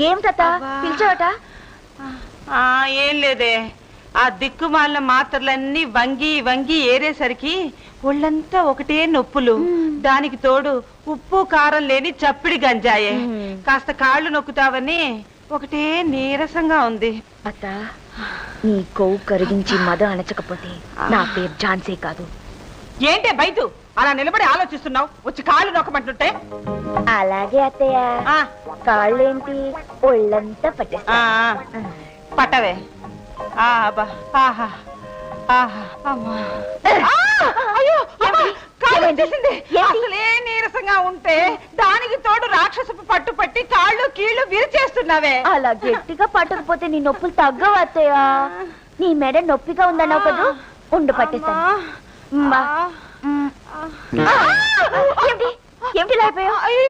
ఏమిటా పిలిచావట? ఏం లేదే, ఆ దిక్కుమాలిన మాత్రలన్నీ వంగి వంగి ఏరేసరికి ఒళ్ళంతా ఒకటే నొప్పులు. దానికి తోడు ఉప్పు కారం లేని చప్పిడి గంజాయే. కాస్త కాళ్ళు నొక్కుతావని ఒకటే నీరసంగా ఉంది. అత్త, నీ కొవ్వు కరిగించి మద అణచకపోతే నా పేరు ఝాన్సీ కాదు. ఏంటే బయట అలా నిలబడి ఆలోచిస్తున్నావు? వచ్చి కాళ్ళు నొక్కమంటుంటే. అలాగే అత్తయ్య. కాళ్ళేంటి ఒళ్ళంతా పట్టేస్తా. పట్టవే. అసలే నీరసంగా ఉంటే దానికి తోడు రాక్షసపు పట్టు పట్టి కాళ్ళు కీళ్లు విరిచేస్తున్నావే. అలా గట్టిగా పట్టకపోతే నీ నొప్పులు తగ్గవు అత్తయ్య. నీ మెడ నొప్పిగా ఉందన్నావు కదా, ఉండు పట్టేస్తాను. ఏమిటి లేకపోయావు?